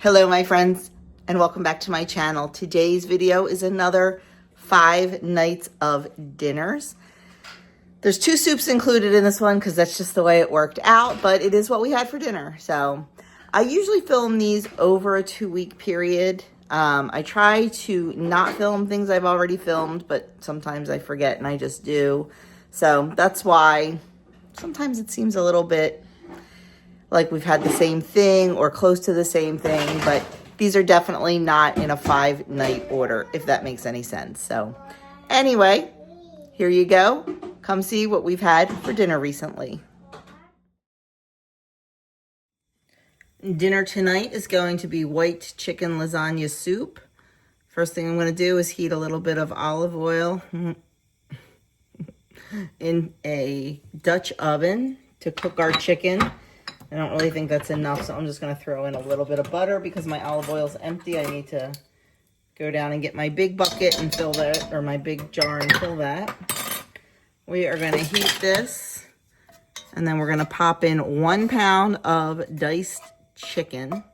Hello my friends, and welcome back to my channel. Today's video is another 5 nights of dinners. There's 2 soups included in this one because that's just the way it worked out, but it is what we had for dinner. So I usually film these over a 2-week period. I try to not film things I've already filmed, but sometimes I forget and I just do. So that's why sometimes it seems a little bit like we've had the same thing or close to the same thing, but these are definitely not in a 5-night order, if that makes any sense. So anyway, here you go. Come see what we've had for dinner recently. Dinner tonight is going to be white chicken lasagna soup. First thing I'm going to do is heat a little bit of olive oil in a Dutch oven to cook our chicken. I don't really think that's enough, so I'm just going to throw in a little bit of butter because my olive oil is empty. I need to go down and get my big bucket and fill that, or my big jar and fill that. We are going to heat this, and then we're going to pop in 1 pound of diced chicken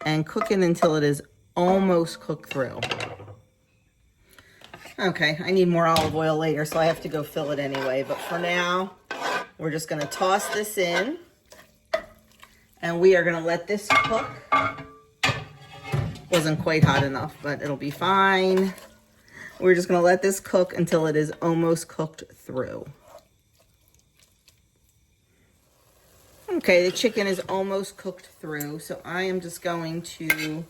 and cook it until it is almost cooked through. Okay, I need more olive oil later, so I have to go fill it anyway. But for now, we're just going to toss this in. And we are going to let this cook. Wasn't quite hot enough, but it'll be fine. We're just going to let this cook until it is almost cooked through. Okay, the chicken is almost cooked through, so I am just going to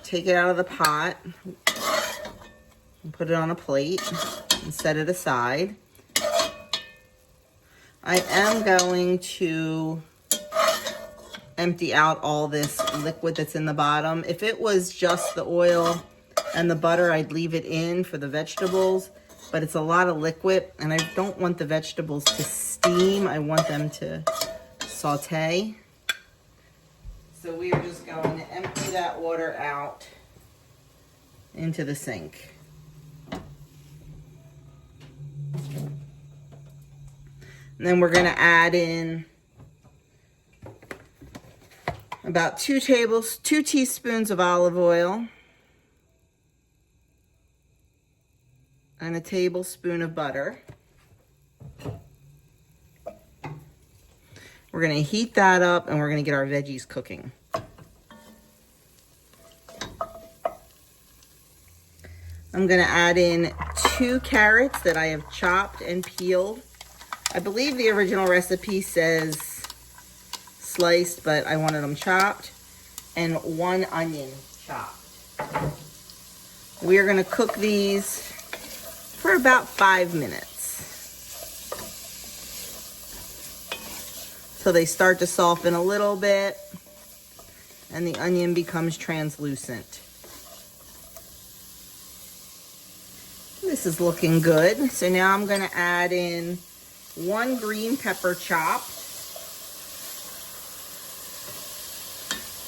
take it out of the pot and put it on a plate and set it aside. I am going to empty out all this liquid that's in the bottom. If it was just the oil and the butter, I'd leave it in for the vegetables, but it's a lot of liquid and I don't want the vegetables to steam. I want them to saute. So we are just going to empty that water out into the sink. And then we're going to add in about 2 teaspoons of olive oil and a tablespoon of butter. We're going to heat that up and we're going to get our veggies cooking. I'm going to add in 2 carrots that I have chopped and peeled. I believe the original recipe says sliced, but I wanted them chopped, and 1 onion chopped. We are going to cook these for about 5 minutes so they start to soften a little bit and the onion becomes translucent. This is looking good. So now I'm going to add in 1 green pepper chopped,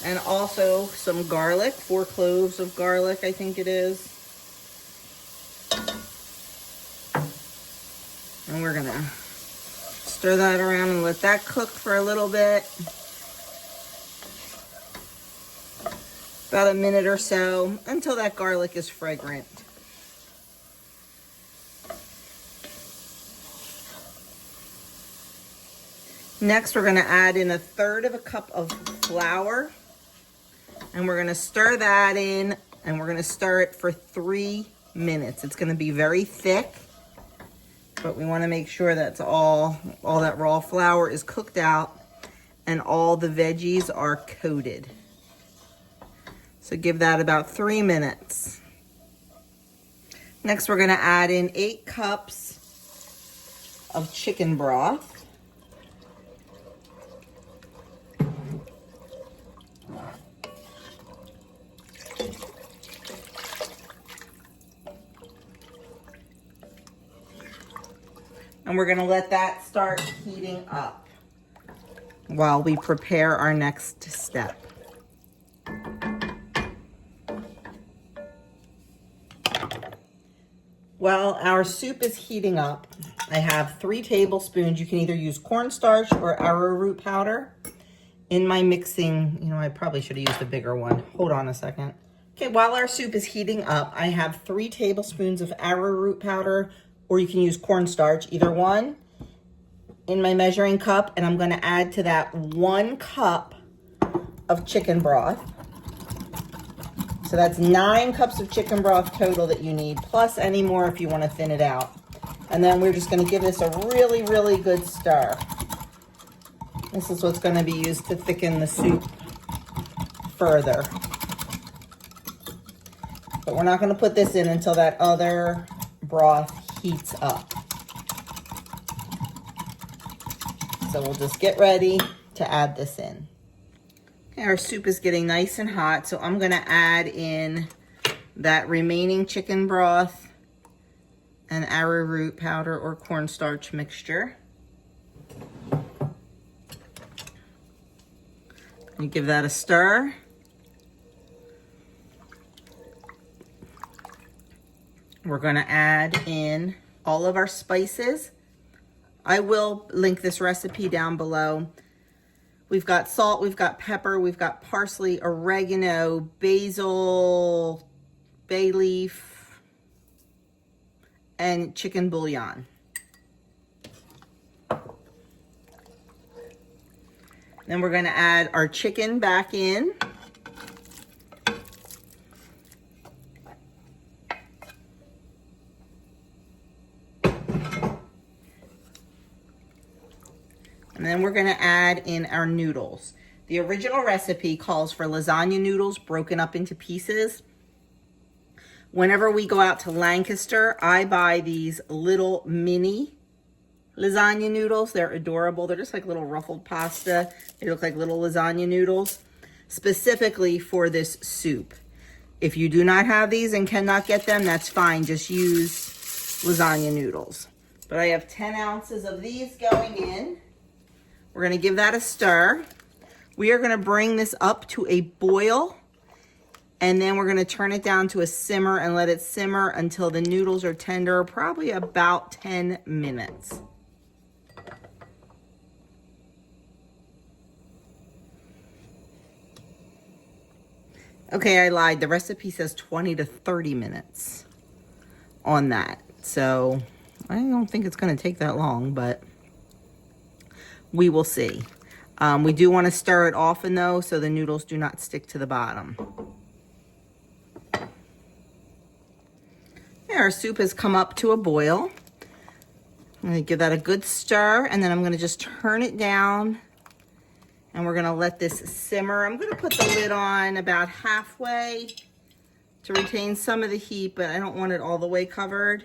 and also some garlic, 4 cloves of garlic, I think it is. And we're gonna stir that around and let that cook for a little bit. About a minute or so until that garlic is fragrant. Next, we're going to add in 1/3 cup of flour, and we're going to stir that in, and we're going to stir it for 3 minutes. It's going to be very thick, but we want to make sure that's all that raw flour is cooked out and all the veggies are coated. So give that about 3 minutes. Next, we're going to add in 8 cups of chicken broth. And we're going to let that start heating up while we prepare our next step. While our soup is heating up, I have 3 tablespoons. You can either use cornstarch or arrowroot powder. in my mixing, you know, I probably should have used a bigger one. Hold on a second. Okay, while our soup is heating up, I have 3 tablespoons of arrowroot powder, or you can use cornstarch, either one, in my measuring cup, and I'm gonna add to that 1 cup of chicken broth. So that's 9 cups of chicken broth total that you need, plus any more if you wanna thin it out. And then we're just gonna give this a really, really good stir. This is what's gonna be used to thicken the soup further. But we're not gonna put this in until that other broth heats up. So we'll just get ready to add this in. Okay, our soup is getting nice and hot, so I'm gonna add in that remaining chicken broth and arrowroot powder or cornstarch mixture. And give that a stir. We're gonna add in all of our spices. I will link this recipe down below. We've got salt, we've got pepper, we've got parsley, oregano, basil, bay leaf, and chicken bouillon. Then we're gonna add our chicken back in. And then we're gonna add in our noodles. The original recipe calls for lasagna noodles broken up into pieces. Whenever we go out to Lancaster, I buy these little mini lasagna noodles. They're adorable. They're just like little ruffled pasta. They look like little lasagna noodles, specifically for this soup. If you do not have these and cannot get them, that's fine. Just use lasagna noodles. But I have 10 ounces of these going in. We're gonna give that a stir. We are gonna bring this up to a boil, and then we're gonna turn it down to a simmer and let it simmer until the noodles are tender, probably about 10 minutes. Okay, I lied. The recipe says 20 to 30 minutes on that. So I don't think it's gonna take that long, but we will see. We do want to stir it often though, so the noodles do not stick to the bottom. Yeah, our soup has come up to a boil. I'm gonna give that a good stir, and then I'm gonna just turn it down, and we're gonna let this simmer. I'm gonna put the lid on about halfway to retain some of the heat, but I don't want it all the way covered.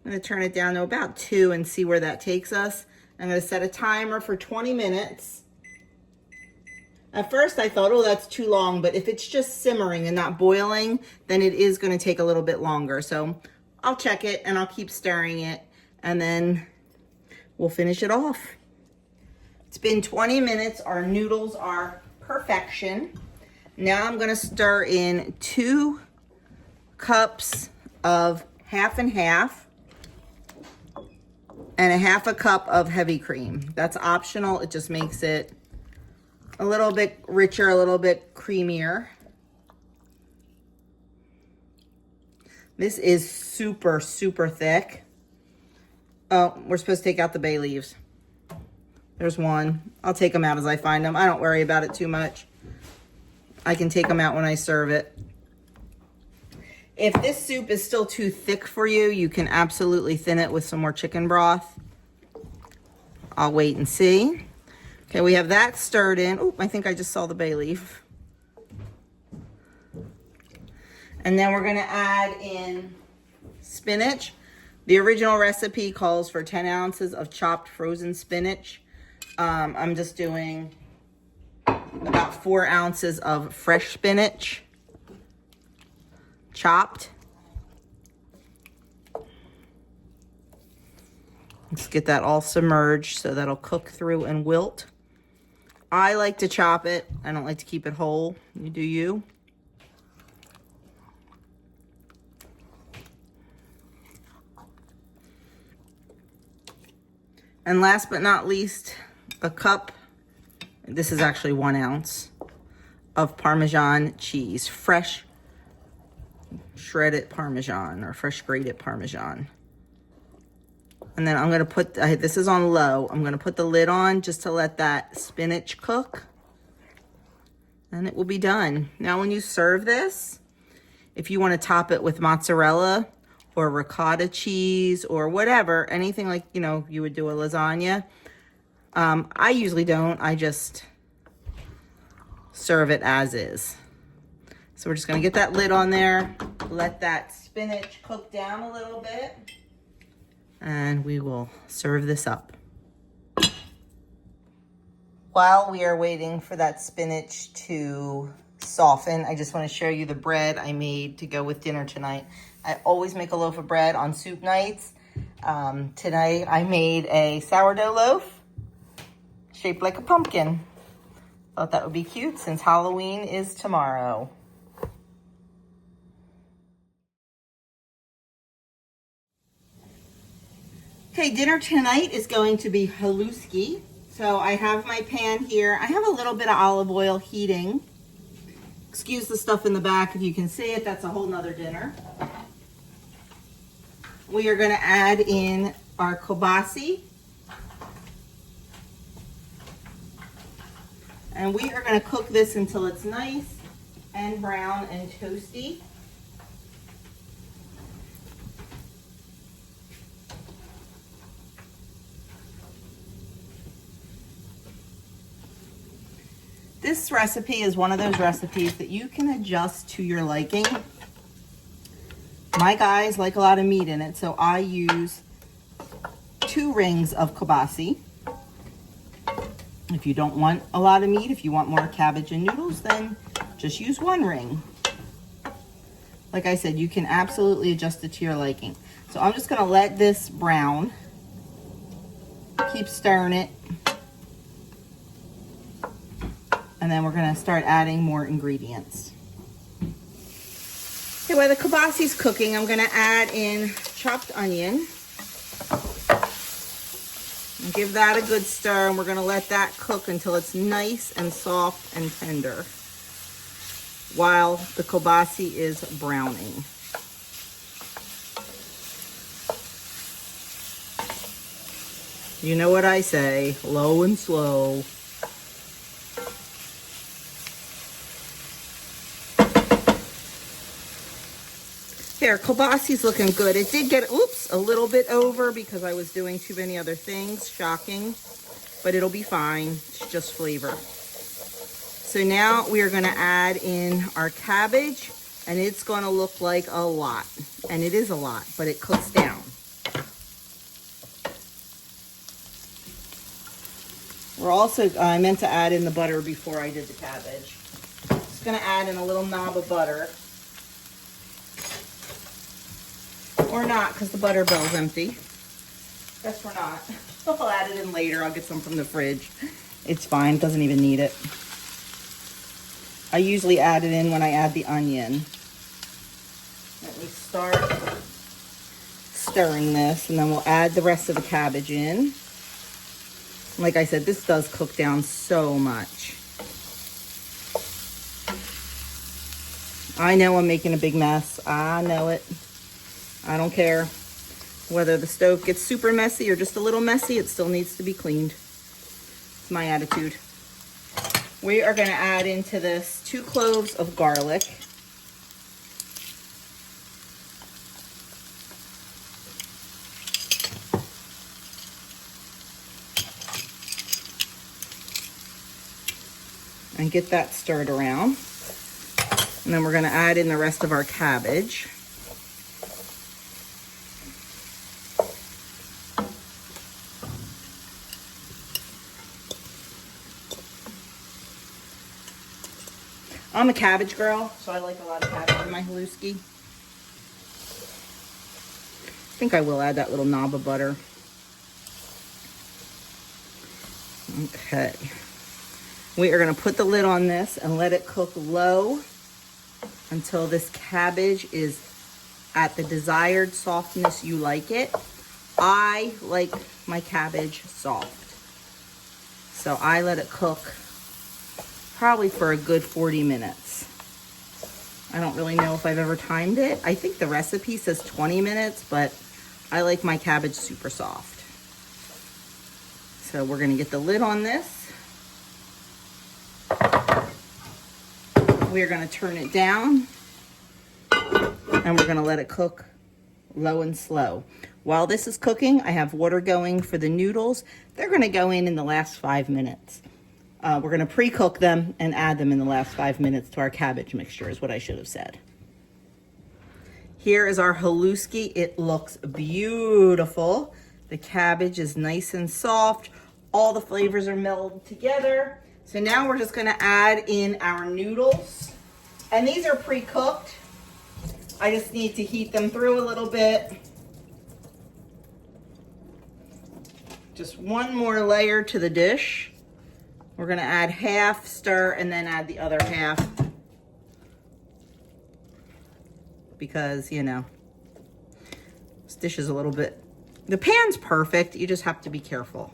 I'm gonna turn it down to about 2 and see where that takes us. I'm gonna set a timer for 20 minutes. At first I thought, oh, that's too long, but if it's just simmering and not boiling, then it is gonna take a little bit longer. So I'll check it and I'll keep stirring it, and then we'll finish it off. It's been 20 minutes, our noodles are perfection. Now I'm gonna stir in 2 cups of half and half, and a half a cup of heavy cream. That's optional. It just makes it a little bit richer, a little bit creamier. This is super, super thick. Oh, we're supposed to take out the bay leaves. There's one. I'll take them out as I find them. I don't worry about it too much. I can take them out when I serve it. If this soup is still too thick for you, you can absolutely thin it with some more chicken broth. I'll wait and see. Okay, we have that stirred in. Oh, I think I just saw the bay leaf. And then we're gonna add in spinach. The original recipe calls for 10 ounces of chopped frozen spinach. I'm just doing about 4 ounces of fresh spinach, chopped. Let's get that all submerged so that'll cook through and wilt. I like to chop it. I don't like to keep it whole. You do you. And last but not least, a cup This is actually 1 ounce of Parmesan cheese, fresh shredded Parmesan or fresh grated Parmesan. And then I'm gonna put, this is on low, I'm gonna put the lid on just to let that spinach cook. And it will be done. Now when you serve this, if you wanna top it with mozzarella or ricotta cheese or whatever, anything like, you know, you would do a lasagna. I usually don't, I just serve it as is. So we're just gonna get that lid on there, let that spinach cook down a little bit, and we will serve this up. While we are waiting for that spinach to soften, I just want to show you the bread I made to go with dinner tonight. I always make a loaf of bread on soup nights. Tonight I made a sourdough loaf shaped like a pumpkin. Thought that would be cute since Halloween is tomorrow. Okay, dinner tonight is going to be Haluski. So I have my pan here. I have a little bit of olive oil heating. Excuse the stuff in the back if you can see it. That's a whole nother dinner. We are going to add in our kielbasa. And we are going to cook this until it's nice and brown and toasty. This recipe is one of those recipes that you can adjust to your liking. My guys like a lot of meat in it, so I use 2 rings of kielbasa. If you don't want a lot of meat, if you want more cabbage and noodles, then just use 1 ring. Like I said, you can absolutely adjust it to your liking. So I'm just gonna let this brown. Keep stirring it. And then we're gonna start adding more ingredients. Okay, while the kielbasa is cooking, I'm gonna add in chopped onion. And give that a good stir, and we're gonna let that cook until it's nice and soft and tender while the kielbasa is browning. You know what I say, low and slow. There, kielbasa's looking good. It did get, oops, a little bit over because I was doing too many other things. Shocking. But it'll be fine. It's just flavor. So now we are going to add in our cabbage, and it's going to look like a lot. And it is a lot, but it cooks down. We're also, I meant to add in the butter before I did the cabbage. Just going to add in a little knob of butter. Or not, because the butter bowl's empty. Guess we're not. I'll add it in later. I'll get some from the fridge. It's fine. Doesn't even need it. I usually add it in when I add the onion. Let me start stirring this, and then we'll add the rest of the cabbage in. Like I said, this does cook down so much. I know I'm making a big mess. I know it. I don't care whether the stove gets super messy or just a little messy, it still needs to be cleaned. It's my attitude. We are going to add into this 2 cloves of garlic. And get that stirred around. And then we're going to add in the rest of our cabbage. I'm a cabbage girl, so I like a lot of cabbage in my Haluski. I think I will add that little knob of butter. Okay. We are going to put the lid on this and let it cook low until this cabbage is at the desired softness you like it. I like my cabbage soft. So I let it cook probably for a good 40 minutes. I don't really know if I've ever timed it. I think the recipe says 20 minutes, but I like my cabbage super soft. So we're gonna get the lid on this. We're gonna turn it down and we're gonna let it cook low and slow. While this is cooking, I have water going for the noodles. They're gonna go in the last 5 minutes. We're gonna pre-cook them and add them in the last 5 minutes to our cabbage mixture is what I should have said. Here is our Haluski. It looks beautiful. The cabbage is nice and soft. All the flavors are melded together. So now we're just gonna add in our noodles. And these are pre-cooked. I just need to heat them through a little bit. Just one more layer to the dish. We're gonna add half, stir, and then add the other half. Because, you know, this dish is a little bit, the pan's perfect, you just have to be careful.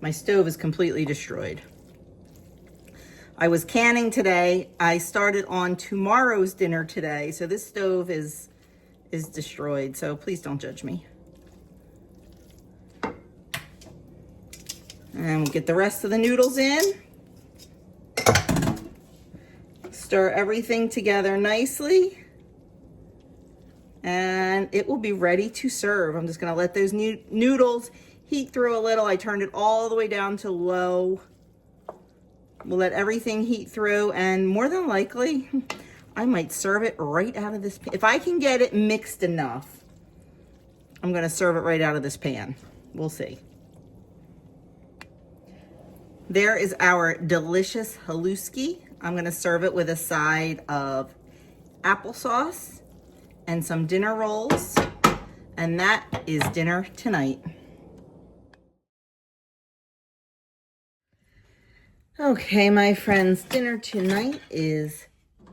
My stove is completely destroyed. I was canning today. I started on tomorrow's dinner today, so this stove is destroyed, so please don't judge me. And we'll get the rest of the noodles in. Stir everything together nicely. And it will be ready to serve. I'm just gonna let those noodles heat through a little. I turned it all the way down to low. We'll let everything heat through, and more than likely, I might serve it right out of this pan. If I can get it mixed enough, I'm gonna serve it right out of this pan. We'll see. There is our delicious Haluski. I'm gonna serve it with a side of applesauce and some dinner rolls, and that is dinner tonight. Okay, my friends, dinner tonight is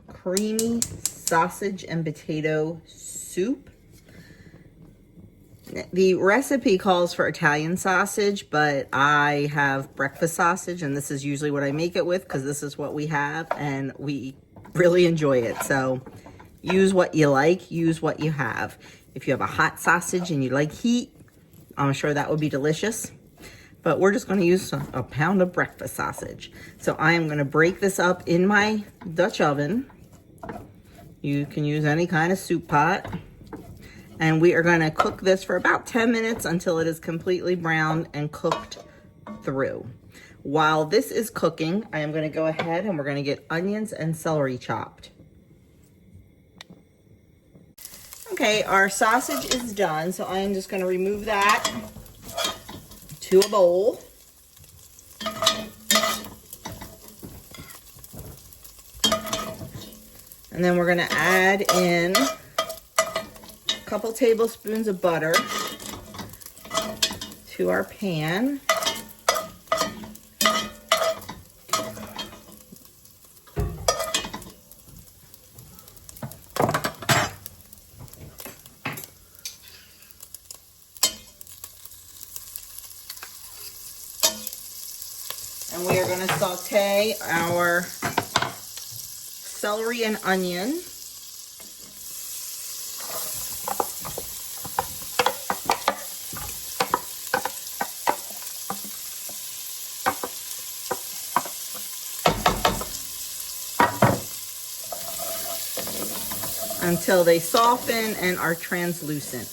creamy sausage and potato soup. The recipe calls for Italian sausage, but I have breakfast sausage, and this is usually what I make it with because this is what we have, and we really enjoy it. So use what you like, use what you have. If you have a hot sausage and you like heat, I'm sure that would be delicious. But we're just gonna use a pound of breakfast sausage. So I am gonna break this up in my Dutch oven. You can use any kind of soup pot. And we are gonna cook this for about 10 minutes until it is completely brown and cooked through. While this is cooking, I am gonna go ahead and we're gonna get onions and celery chopped. Okay, our sausage is done, so I am just gonna remove that to a bowl. And then we're gonna add in a couple tablespoons of butter to our pan. And we are going to saute our celery and onion. Until they soften and are translucent.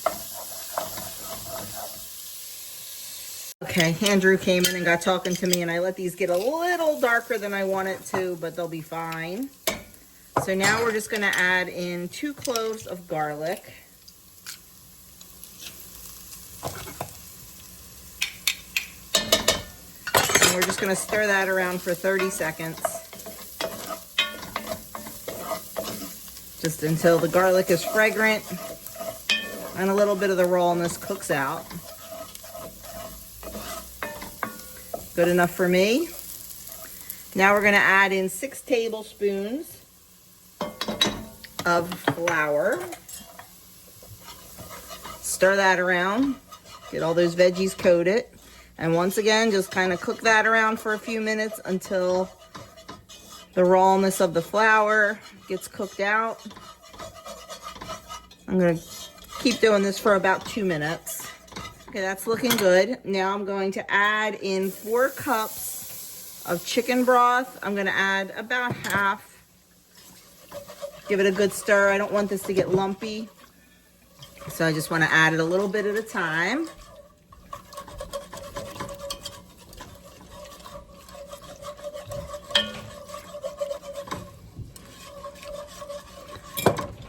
Okay, Andrew came in and got talking to me, and I let these get a little darker than I want it to, but they'll be fine. So now we're just gonna add in 2 cloves of garlic. And we're just gonna stir that around for 30 seconds. Just until the garlic is fragrant and a little bit of the rawness cooks out. Good enough for me. Now we're gonna add in 6 tablespoons of flour. Stir that around, get all those veggies coated. And once again, just kind of cook that around for a few minutes until the rawness of the flour gets cooked out. I'm gonna keep doing this for about 2 minutes. Okay, that's looking good. Now I'm going to add in 4 cups of chicken broth. I'm gonna add about half. Give it a good stir. I don't want this to get lumpy, so I just want to add it a little bit at a time.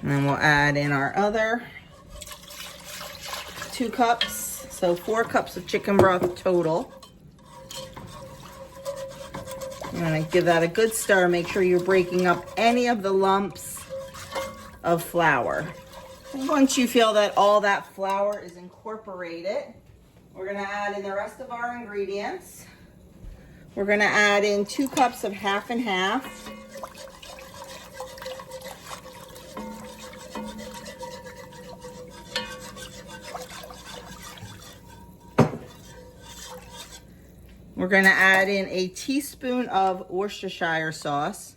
And then we'll add in our other 2 cups. So 4 cups of chicken broth total. I'm gonna give that a good stir. Make sure you're breaking up any of the lumps of flour. And once you feel that all that flour is incorporated, we're gonna add in the rest of our ingredients. We're gonna add in 2 cups of half and half. We're gonna add in a teaspoon of Worcestershire sauce,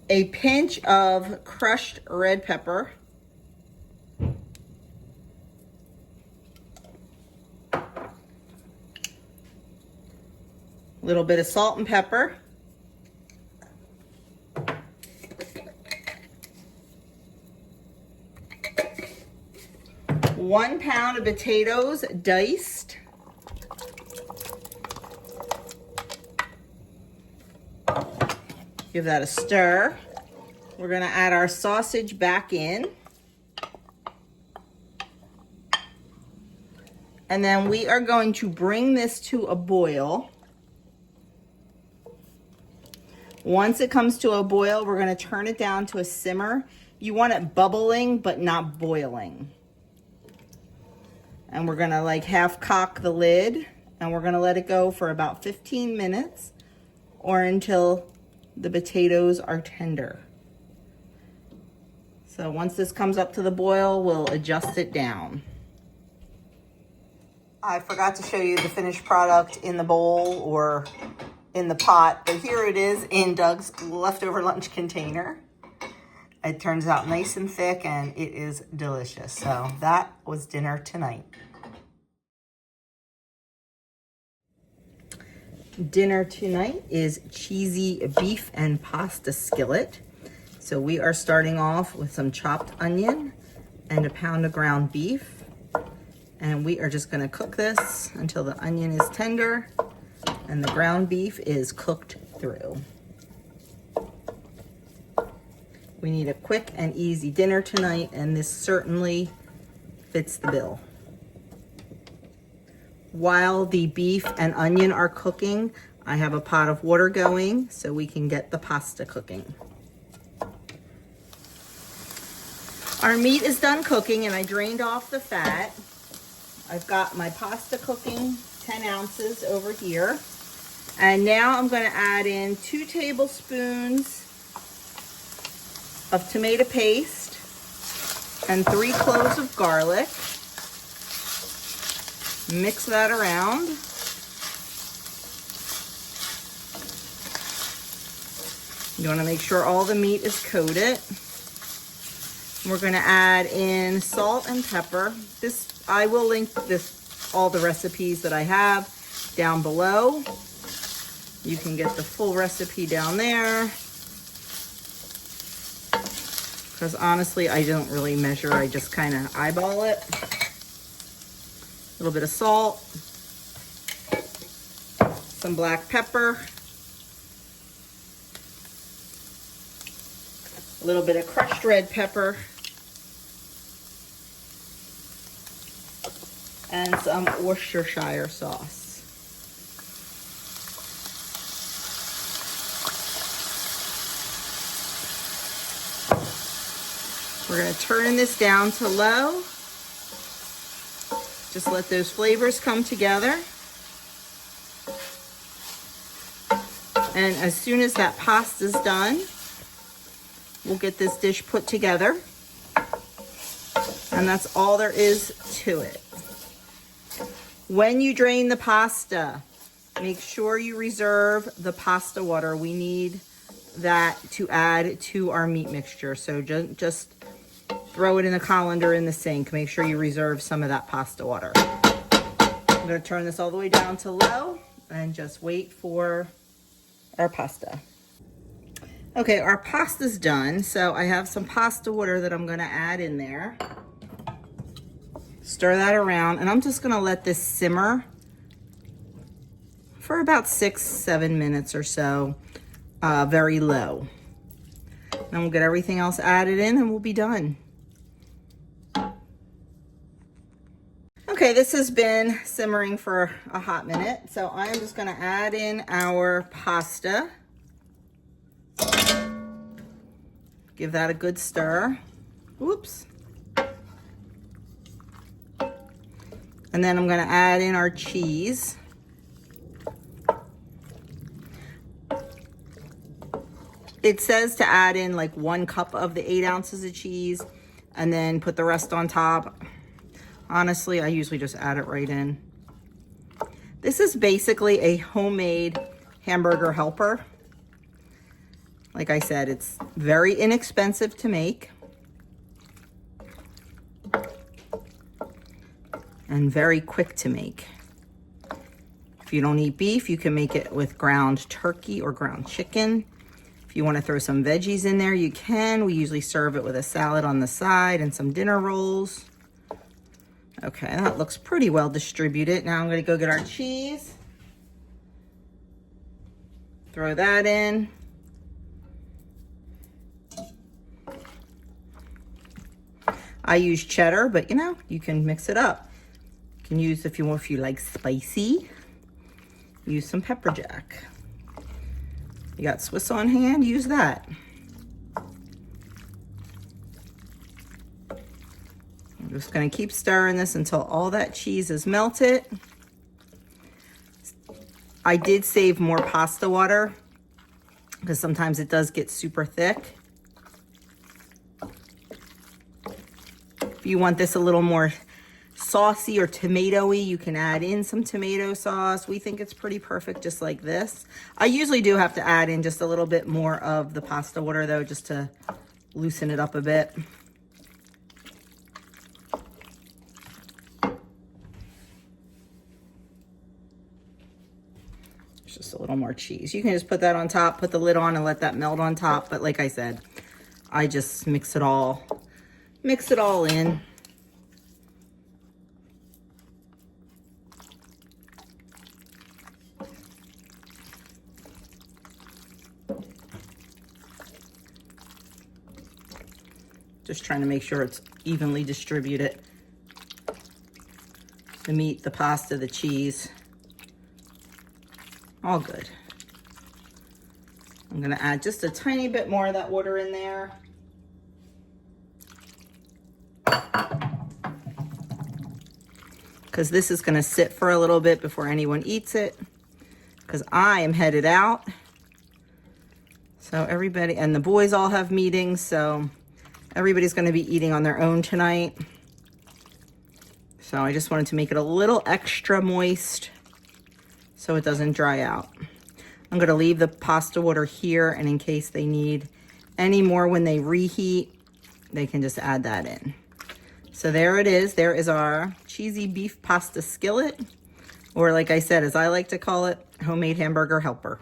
a pinch of crushed red pepper, a little bit of salt and pepper, 1 pound of potatoes diced, give that a stir. We're gonna add our sausage back in. And then we are going to bring this to a boil. Once it comes to a boil, we're gonna turn it down to a simmer. You want it bubbling, but not boiling. And we're gonna like half cock the lid, and we're gonna let it go for about 15 minutes or until the potatoes are tender. So once this comes up to the boil, we'll adjust it down. I forgot to show you the finished product in the bowl or in the pot, but here it is in Doug's leftover lunch container. It turns out nice and thick and it is delicious. So that was dinner tonight. Dinner tonight is cheesy beef and pasta skillet. So we are starting off with some chopped onion and a pound of ground beef. And we are just gonna cook this until the onion is tender and the ground beef is cooked through. We need a quick and easy dinner tonight, and this certainly fits the bill. While the beef and onion are cooking, I have a pot of water going so we can get the pasta cooking. Our meat is done cooking and I drained off the fat. I've got my pasta cooking, 10 ounces over here. And now I'm gonna add in 2 tablespoons of tomato paste and 3 cloves of garlic. Mix that around. You want to make sure all the meat is coated. We're going to add in salt and pepper. I will link all the recipes that I have down below. You can get the full recipe down there. Because honestly, I don't really measure. I just kind of eyeball it. A little bit of salt, some black pepper, a little bit of crushed red pepper, and some Worcestershire sauce. We're going to turn this down to low. Just let those flavors come together. And as soon as that pasta's done, we'll get this dish put together. And that's all there is to it. When you drain the pasta, Make sure you reserve the pasta water. We need that to add to our meat mixture. So just throw it in the colander in the sink. Make sure you reserve some of that pasta water. I'm gonna turn this all the way down to low and just wait for our pasta. Okay, our pasta's done. So I have some pasta water that I'm gonna add in there. Stir that around, and I'm just gonna let this simmer for about 6-7 minutes or so, very low. Then we'll get everything else added in and we'll be done. Okay, this has been simmering for a hot minute. So I'm just gonna add in our pasta. Give that a good stir. Whoops. And then I'm gonna add in our cheese. It says to add in like 1 cup of the 8 ounces of cheese and then put the rest on top. Honestly, I usually just add it right in. This is basically a homemade hamburger helper. Like I said, it's very inexpensive to make and very quick to make. If you don't eat beef, you can make it with ground turkey or ground chicken. If you want to throw some veggies in there, you can. We usually serve it with a salad on the side and some dinner rolls. Okay, that looks pretty well distributed. Now I'm going to go get our cheese. Throw that in. I use cheddar, but you know, you can mix it up. You can use, if you like spicy, use some pepper jack. You got Swiss on hand, use that. I'm just gonna keep stirring this until all that cheese is melted. I did save more pasta water because sometimes it does get super thick. If you want this a little more saucy or tomatoey, you can add in some tomato sauce. We think it's pretty perfect just like this. I usually do have to add in just a little bit more of the pasta water though, just to loosen it up a bit. Just a little more cheese. You can just put that on top, put the lid on and let that melt on top. But like I said, I just mix it all in. Just trying to make sure it's evenly distributed. The meat, the pasta, the cheese, all good. I'm gonna add just a tiny bit more of that water in there. Because this is gonna sit for a little bit before anyone eats it. Because I am headed out. So everybody, and the boys all have meetings, so everybody's gonna be eating on their own tonight. So I just wanted to make it a little extra moist so it doesn't dry out. I'm gonna leave the pasta water here, and in case they need any more when they reheat, they can just add that in. So there it is. There is our cheesy beef pasta skillet, or like I said, as I like to call it, homemade hamburger helper.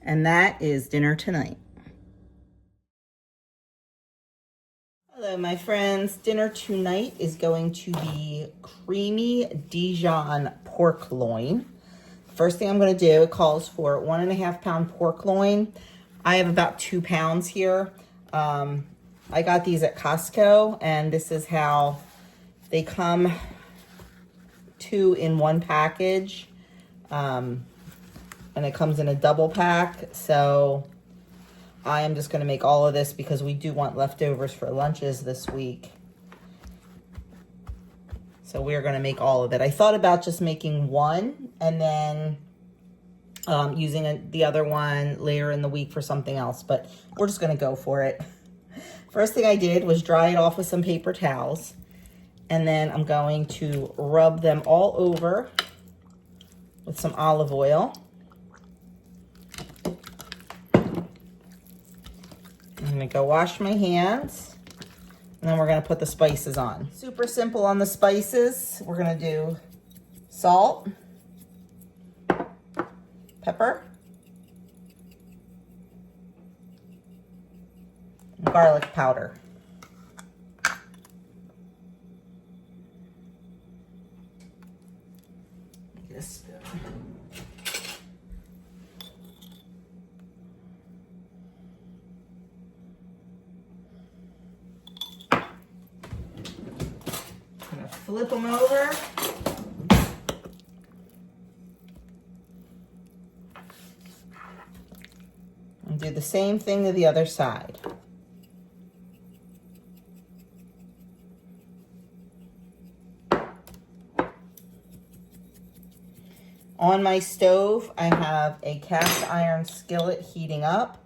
And that is dinner tonight. Hello, my friends. Dinner tonight is going to be creamy Dijon pork loin. First thing I'm going to do, it calls for 1.5 pound pork loin. I have about 2 pounds here. I got these at Costco, and this is how they come, 2 in 1 package. And it comes in a double pack. So I am just going to make all of this because we do want leftovers for lunches this week. So we're going to make all of it. I thought about just making one and then using the other one later in the week for something else, but we're just going to go for it. First thing I did was dry it off with some paper towels. And then I'm going to rub them all over with some olive oil. I'm gonna go wash my hands, and then we're gonna put the spices on. Super simple on the spices. We're gonna do salt, pepper, and garlic powder. Flip them over. And do the same thing to the other side. On my stove, I have a cast iron skillet heating up.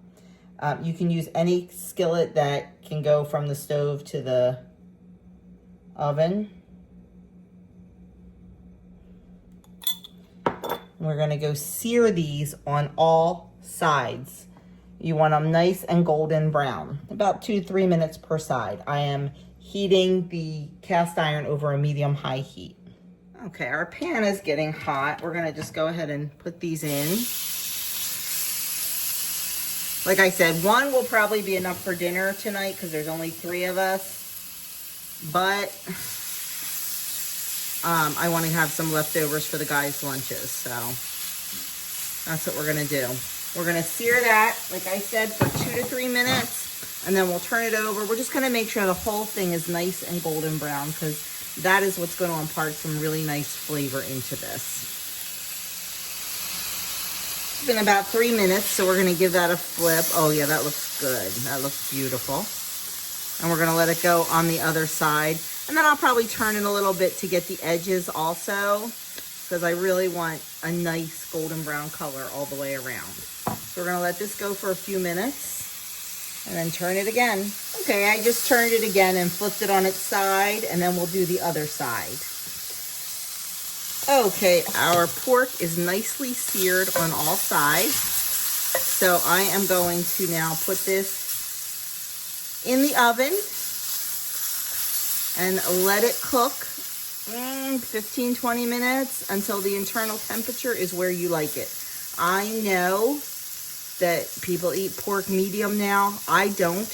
You can use any skillet that can go from the stove to the oven. We're gonna go sear these on all sides. You want them nice and golden brown, about 2-3 minutes per side. I am heating the cast iron over a medium-high heat. Okay, our pan is getting hot. We're gonna just go ahead and put these in. Like I said, one will probably be enough for dinner tonight because there's only 3 of us. But I want to have some leftovers for the guys' lunches, so that's what we're gonna do. We're gonna sear that, like I said, for 2 to 3 minutes, and then we'll turn it over. We're just gonna make sure the whole thing is nice and golden brown because that is what's gonna impart some really nice flavor into this. It's been about 3 minutes, so we're gonna give that a flip. Oh yeah, that looks good. That looks beautiful. And we're gonna let it go on the other side. And then I'll probably turn it a little bit to get the edges also, because I really want a nice golden brown color all the way around. So we're gonna let this go for a few minutes and then turn it again. Okay, I just turned it again and flipped it on its side, and then we'll do the other side. Okay, our pork is nicely seared on all sides. So I am going to now put this in the oven and let it cook 15-20 minutes until the internal temperature is where you like it. I know that people eat pork medium now. I don't.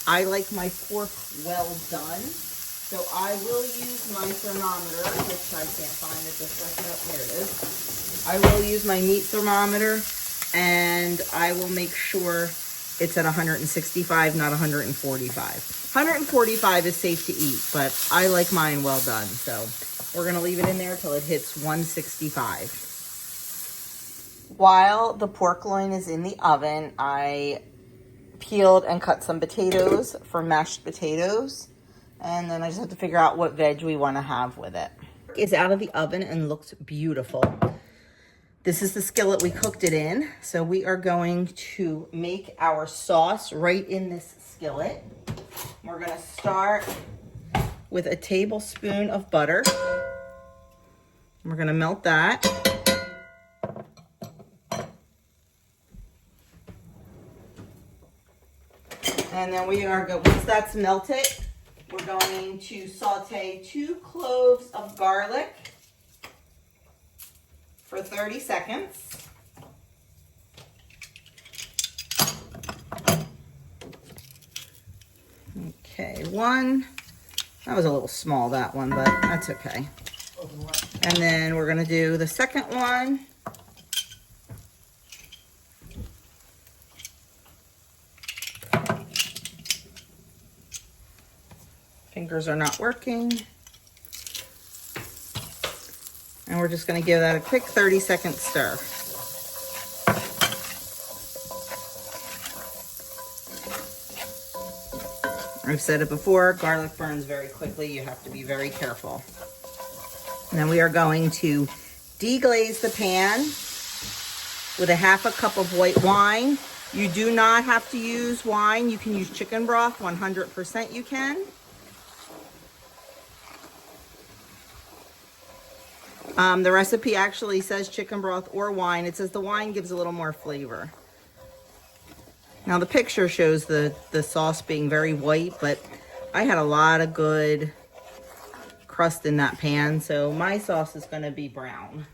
I like my pork well done. So I will use my thermometer, which I can't find at this second. Oh, there it is. I will use my meat thermometer, and I will make sure it's at 165, not 145. 145 is safe to eat, but I like mine well done. So we're gonna leave it in there till it hits 165. While the pork loin is in the oven, I peeled and cut some potatoes for mashed potatoes. And then I just have to figure out what veg we want to have with it. It's out of the oven and looks beautiful. This is the skillet we cooked it in. So we are going to make our sauce right in this skillet. We're going to start with a tablespoon of butter. We're going to melt that. And then we are going, once that's melted, we're going to saute 2 cloves of garlic for 30 seconds. Okay, one. That was a little small, that one, but that's okay. And then we're going to do the second one. Fingers are not working. And we're just going to give that a quick 30-second stir. I've said it before, garlic burns very quickly. You have to be very careful. And then we are going to deglaze the pan with a half a cup of white wine. You do not have to use wine. You can use chicken broth, 100% you can. The recipe actually says chicken broth or wine. It says the wine gives a little more flavor. Now the picture shows the sauce being very white, but I had a lot of good crust in that pan, so my sauce is going to be brown.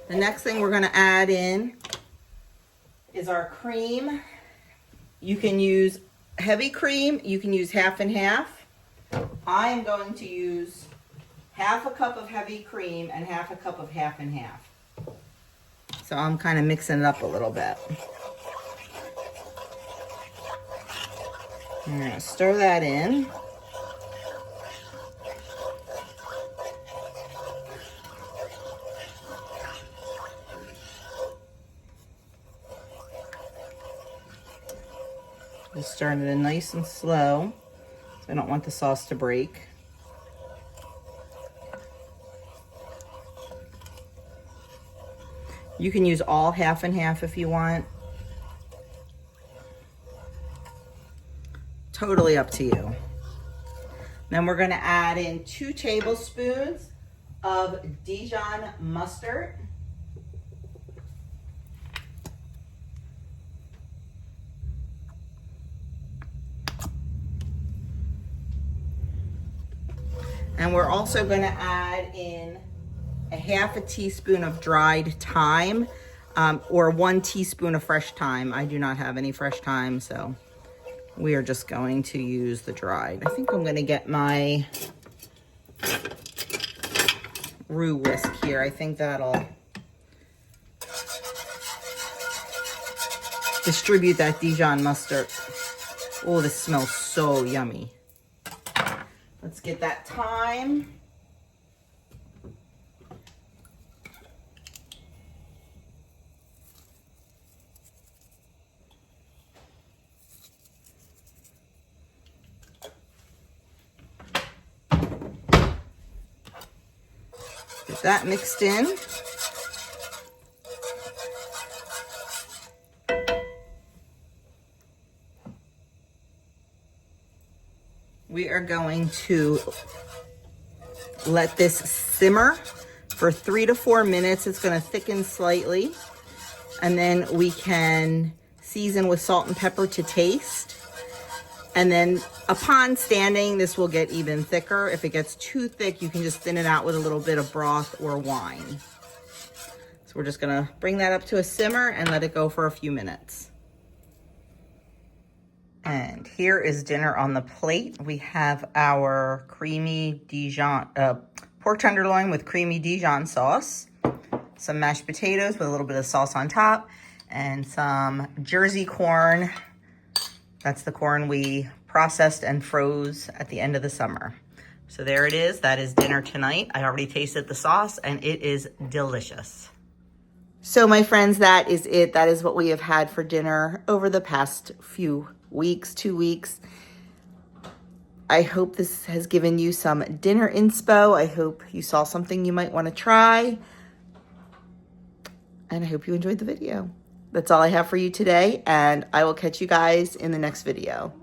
The next thing we're going to add in is our cream. You can use heavy cream, you can use half and half. I am going to use half a cup of heavy cream and half a cup of half and half. So I'm kind of mixing it up a little bit. I'm going to stir that in. Just stirring it in nice and slow, so I don't want the sauce to break. You can use all half and half if you want. Totally up to you. Then we're going to add in 2 tablespoons of Dijon mustard. And we're also going to add in a half a teaspoon of dried thyme, or 1 teaspoon of fresh thyme. I do not have any fresh thyme, so we are just going to use the dried. I think I'm going to get my roux whisk here. I think that'll distribute that Dijon mustard. Oh, this smells so yummy. Let's get that thyme. Get that mixed in. We are going to let this simmer for 3 to 4 minutes. It's going to thicken slightly, and then we can season with salt and pepper to taste. And then upon standing, this will get even thicker. If it gets too thick, you can just thin it out with a little bit of broth or wine. So we're just going to bring that up to a simmer and let it go for a few minutes. And here is dinner on the plate. We have our creamy Dijon, pork tenderloin with creamy Dijon sauce, some mashed potatoes with a little bit of sauce on top, and some Jersey corn. That's the corn we processed and froze at the end of the summer. So there it is. That is dinner tonight. I already tasted the sauce and it is delicious. So my friends, that is it. That is what we have had for dinner over the past few weeks, 2 weeks. I hope this has given you some dinner inspo. I hope you saw something you might want to try. And I hope you enjoyed the video. That's all I have for you today, and I will catch you guys in the next video.